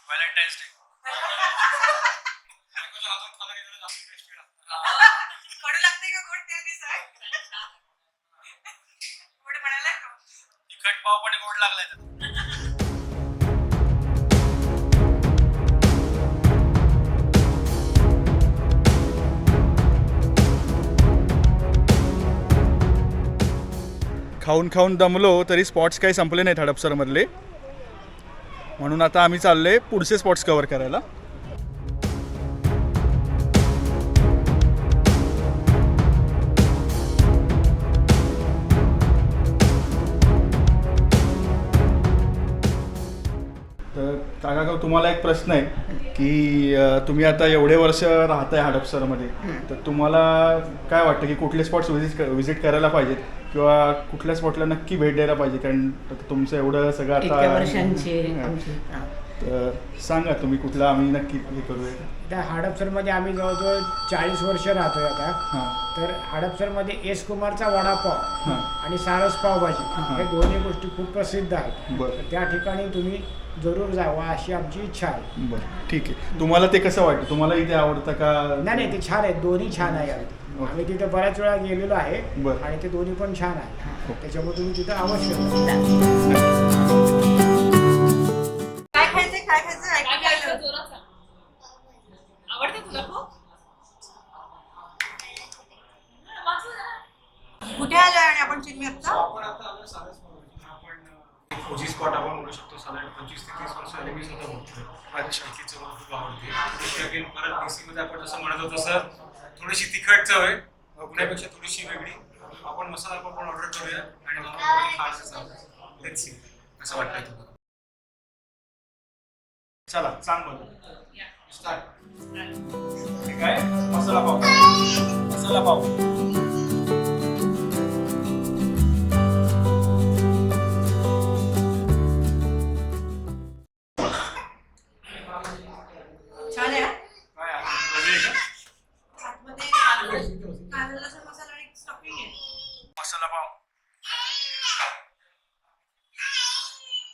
Valentine's day. कडू लागते का गोड त्या दिवसात? गोड म्हणाला तो. तिखट पाव पण गोड लागलाय त्यात. खाऊन खाऊन दमलो तरी स्पॉट्स काही संपले नाहीत हडपसरमधले, म्हणून आता आम्ही चाललोय पुढचे स्पॉट्स कव्हर करायला. तर काका तुम्हाला एक प्रश्न आहे की तुम्ही आता एवढे वर्ष राहताय हडपसरमध्ये, तर तुम्हाला काय वाटतं की कुठले स्पॉट्स विजिट करायला पाहिजेत किंवा कुठल्या स्पॉटला नक्की भेट द्यायला पाहिजे? कारण तुमचं एवढं सगळं आता वर्षांची तर सांगा तुम्ही कुठला आम्ही नक्की हे करूया. त्या हडपसरमध्ये आम्ही जवळजवळ 40 वर्ष राहतोय आता. हां तर हडपसरमध्ये एस कुमारचा वडापाव हां आणि सारस पावभाजी हे दोन्ही गोष्टी खूप प्रसिद्ध आहेत. बरं तर त्या ठिकाणी तुम्ही जरूर जावा अशी आमची इच्छा आहे. बरं ठीक आहे. तुम्हाला ते कसं वाटतं? तुम्हाला इथे आवडतं का? नाही ते छान आहे, दोन्ही छान आहे. आम्ही तिथे बऱ्याच वेळा गेलेलो आहे बरं. आणि ते दोन्ही पण छान आहे. त्याच्यामुळे तुम्ही तिथं अवश्य काय खायचं ऐकून आलं. आवडते तुला खूप? कुठे आलोय आणि आपण चिन्ह आपण आता आलो सारस पावभाजी. आपण फौजी स्पॉट आपण म्हणू शकतो. साधारण 25 ते 30 वर्ष आले मी स्वतः बघतोय. अच्छा तिचं मला खूप आवडते. दुसरी अगेन परत DC मध्ये आपण जसं म्हणत होतो तसं थोडीशी तिखट चव आहे, पुण्यापेक्षा थोडीशी वेगळी. आपण मसाला पाव पण ऑर्डर करूया आणि मग खास लेट्स सी कसं वाटतंय तुम्हाला. चला सांग मला. स्टार्ट. ठीक आहे. मसाला पाव. मसाला पाव. छान आहे. काय आहे? वेगळी आहे का? आतमध्ये कांदा लसूण मसाला आणि स्टफिंग आहे. मसाला पाव.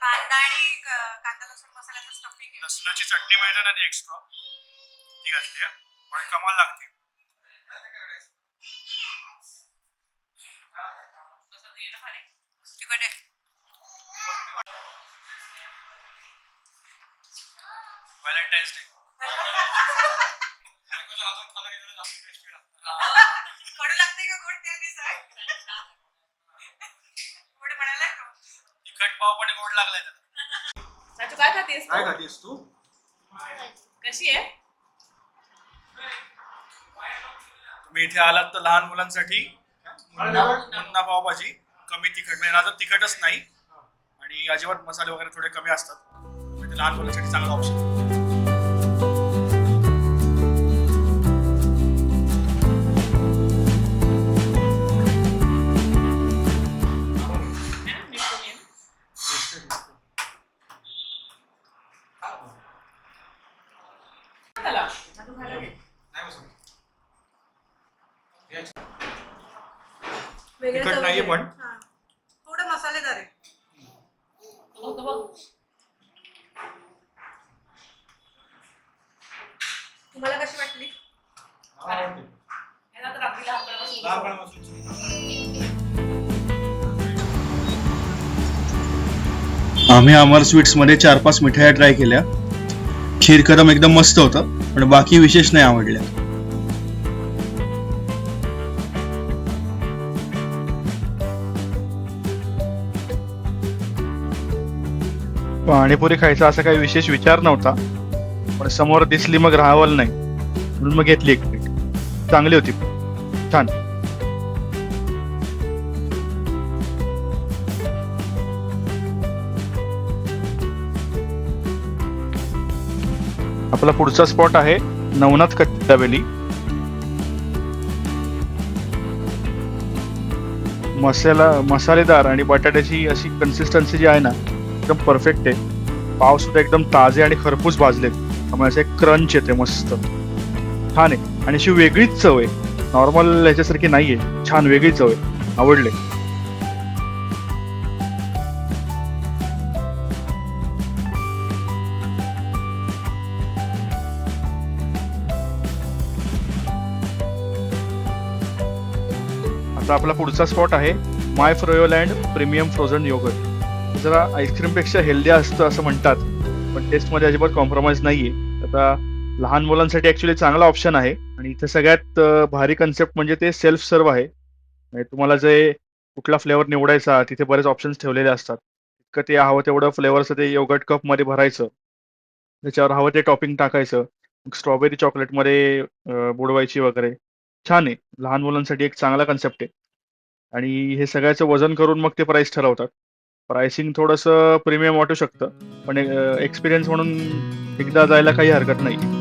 कांदा आणि कांदा लसूण मसाल्याचं स्टफिंग आहे. लसणाची चटणी मिळते ना ती एक्स्ट्रा, ती घातली आहे पण कमाल लागते. तिखट आहे. Valentine's day. कडू लागते का गोड त्या दिवसात? गोड म्हणाला तो. तिखट पाव पण गोड लागलाय त्यात. साचू काय खातेस? काय खातीस तू? कशी आहे? तुम्ही इथे आलात तर लहान मुलांसाठी मुन्ना पावभाजी कमी तिखट, म्हणजे आता तिखटच नाही आणि अजिबात मसाले वगैरे थोडे कमी असतात, म्हणजे लहान मुलांसाठी चांगला ऑप्शन. चला. वेगळं तिखट चव नाहीये आहे. पण. हां. थोडं मसालेदार आहे. बघ बघ. तुम्हाला कशी वाटली? ह्याला तर आपली लहानपणापासून आम्ही अमर स्वीट्समध्ये 4-5 मिठाया ट्राय केल्या. खीर कदम एकदम मस्त होतं, पण बाकी विशेष नाही आवडल्या. पाणीपुरी खायचा असा काही विशेष विचार नव्हता, पण समोर दिसली मग राहावलं नाही, म्हणून मग घेतली एक प्लेट. चांगली होती, छान. आपला पुढचा स्पॉट आहे नवनाथ कच्ची दाबेली. मसालेदार आणि बटाट्याची अशी कन्सिस्टन्सी जी आहे ना एकदम परफेक्ट आहे. पाव सुद्धा एकदम ताजे आणि खरपूस भाजलेत, त्यामुळे असं एक क्रंच येते मस्त, छान आहे. आणि अशी वेगळीच चव आहे, नॉर्मल ह्याच्यासारखी नाहीये, छान वेगळी चव आहे, आवडले. आता आपला पुढचा स्पॉट आहे माय फ्रोयोलँड प्रीमियम फ्रोझन योगर्ट. जरा आईस्क्रीमपेक्षा हेल्दी असतं असं म्हणतात, पण टेस्टमध्ये अजिबात कॉम्प्रोमाइज नाही आहे. आता लहान मुलांसाठी ॲक्च्युली चांगला ऑप्शन आहे. आणि इथे सगळ्यात भारी कन्सेप्ट म्हणजे ते सेल्फ सर्व आहे. म्हणजे तुम्हाला जे कुठला फ्लेवर निवडायचा तिथे बरेच ऑप्शन्स ठेवलेले असतात. इतकं ते हवं तेवढं फ्लेवरचं ते योगर्ट कपमध्ये भरायचं, त्याच्यावर हवं ते टॉपिंग टाकायचं, स्ट्रॉबेरी चॉकलेटमध्ये बुडवायची वगैरे. छान आहे, लहान मुलांसाठी एक चांगला कन्सेप्ट आहे. आणि हे सगळ्याचं वजन करून मग ते प्राईस ठरवतात. प्राइसिंग थोडंसं प्रीमियम वाटू शकतं, पण एक्सपिरियन्स म्हणून एकदा जायला काही हरकत नाही.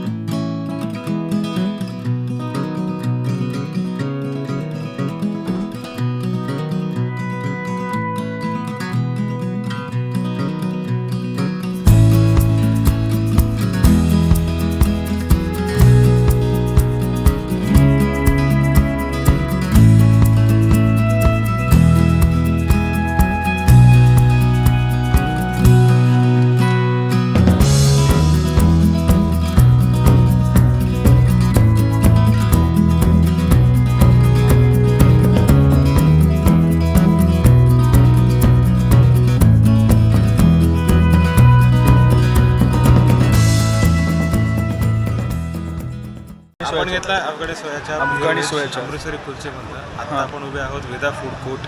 आपण घेतला अफगाणी सोयाच्या अफगाणी सोयाच्या. अमृतसरी कुलचे म्हणतात. आता आपण उभे आहोत वेदा फूड कोर्ट,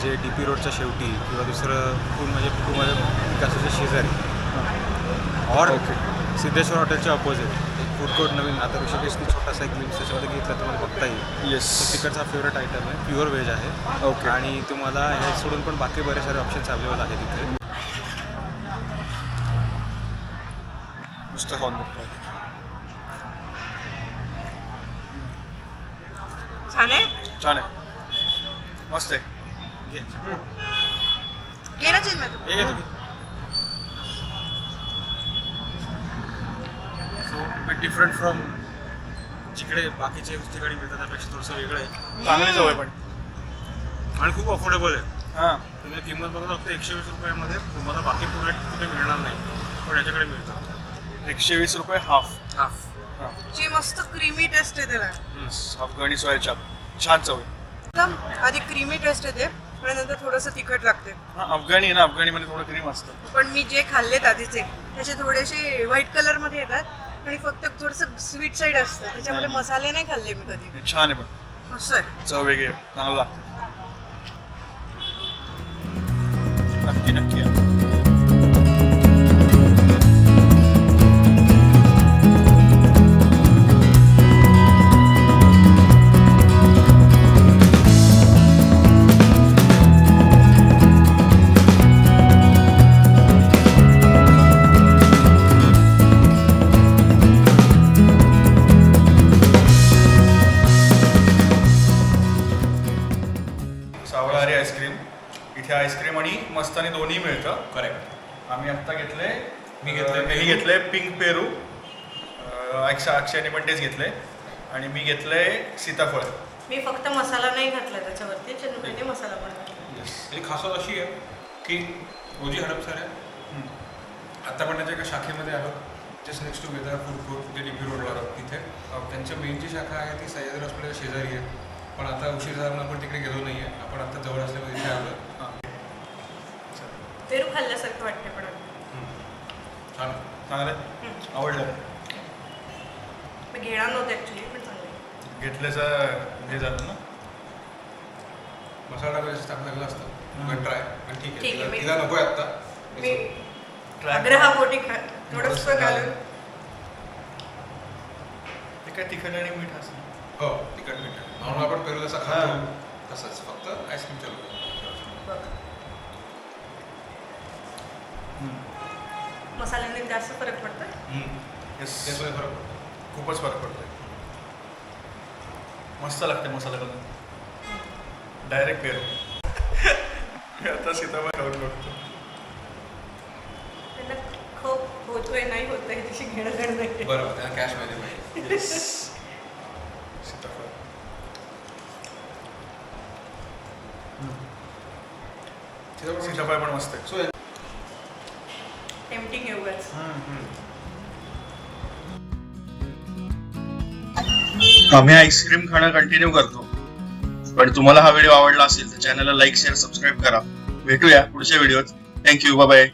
जे DP रोडच्या शेवटी किंवा दुसरं फूड म्हणजे विकासाच्या शेजारी और सिद्धेश्वर हॉटेलच्या ऑपोजिट एक फूड कोर्ट नवीन आता ऋषिकेशनी छोटासा एक मील्स त्याच्यामध्ये घेतला, तुम्हाला बघता येईल. येस. तो तिकडचा फेवरेट आयटम आहे, प्युअर व्हेज आहे. ओके. आणि तुम्हाला हे सोडून पण बाकी बरेच सारे ऑप्शन्स अवेलेबल आहेत तिथे. नुसतं खाऊन बघतो. छान आहे. छान आहे, मस्त आहे. घे ना चिन्ह तू. हे घे तुम्ही. सो बिट डिफरंट फ्रॉम जिकडे बाकीचे ठिकाणी मिळतात त्यापेक्षा थोडंसं वेगळं आहे. चांगली जवळ पण. आणि खूप अफोर्डेबल आहे. हां. तुम्ही किंमत बघा फक्त 120 रुपयामध्ये तुम्हाला बाकी प्रोडक्ट कुठे मिळणार नाही, पण याच्याकडे मिळतात. 120 रुपये हाफ. हाफ. ची मस्त क्रीमी टेस्ट आहे त्याला. अफगाणी सोयाच्या छान चव आहे. एकदम आधी क्रीमी टेस्ट येते आणि नंतर थोडंसं तिखट लागते. हां, अफगाणी आहे ना, अफगाणीमध्ये थोडं क्रीम असतं. पण मी जे खाल्लेत आधीचे त्याचे थोडेसे व्हाईट कलर मध्ये येतात आणि फक्त थोडंसं स्वीट साईड असतं, त्याच्यामध्ये मसाले नाही खाल्ले मी कधी. हे छान आहे, पण मस्त आहे. चव वेगळी आहे, चांगलं लागतं. नक्की नक्की या. सावळारी आईस्क्रीम. इथे आईस्क्रीम आणि मस्तानी दोन्ही मिळतं. करेक्ट. आम्ही आत्ता घेतले, मी घेतलंय मी घेतलंय पिंक पेरू, अक्षयाने पण तेच घेतलंय, आणि मी घेतलंय सीताफळ. मी फक्त मसाला नाही घातला त्याच्यावरती, चंद्रने मसाला पण घातला. त्याची खासियत अशी आहे की रोजी हडपसर आहे. आता पण त्याच्या एका शाखेमध्ये आलो, just next to Veda food court, जे DP रोडवर तिथे त्यांच्या मेनची शाखा आहे ती सह्याद्री हॉस्पिटलच्या शेजारी आहे. पण आता उशीर झाला आपण तिकडे गेलो नाही आहे. आपण आता जवळ असल्यामुळे इथे आलो. पेरू खाल्ल्यासारखं वाटते पण छान. चांगलं आहे, आवडलं. मी घेणार नव्हते ॲक्च्युली, पण चांगलं. घेतल्याचं हे झालं ना. मसाला वगैरे टाकला गेला असतं, पण ट्राय. पण ठीक ठीक आहे, आहे, मी- तिला नको आहे आत्ता. मी आग्रहापोटी थोडंसं घालून. ते काय तिखट आणि मीठ असतं. हो, तिखट मीठ. म्हणून आपण पेरू जसा खातो तसंच, फक्त आईस्क्रीमच्या लोक. मसाल्याने जास्त फरक पडतो. येस, त्यामुळे बरोबर. खूपच फरक पडतोय. मस्त लागते मसाला घालून. डायरेक्ट पेरू. मी आता सीताफळ खाऊन बघतो. त्यांना खूप होतोय नाही होतोय त्याची घेणं देणं नाही. बरोबर, त्याला कॅश मध्ये पाहिजे. सीताफळ. सीताफळ पण मस्त आहे. सो टेम्पटिंग एवढंच. आम्ही आईस्क्रीम खाणं कंटिन्यू करतो. पण तुम्हाला हा व्हिडिओ आवडला असेल तर चॅनलला लाईक शेअर सबस्क्राईब करा. भेटूया पुढच्या व्हिडिओत. थँक्यू. Bye bye.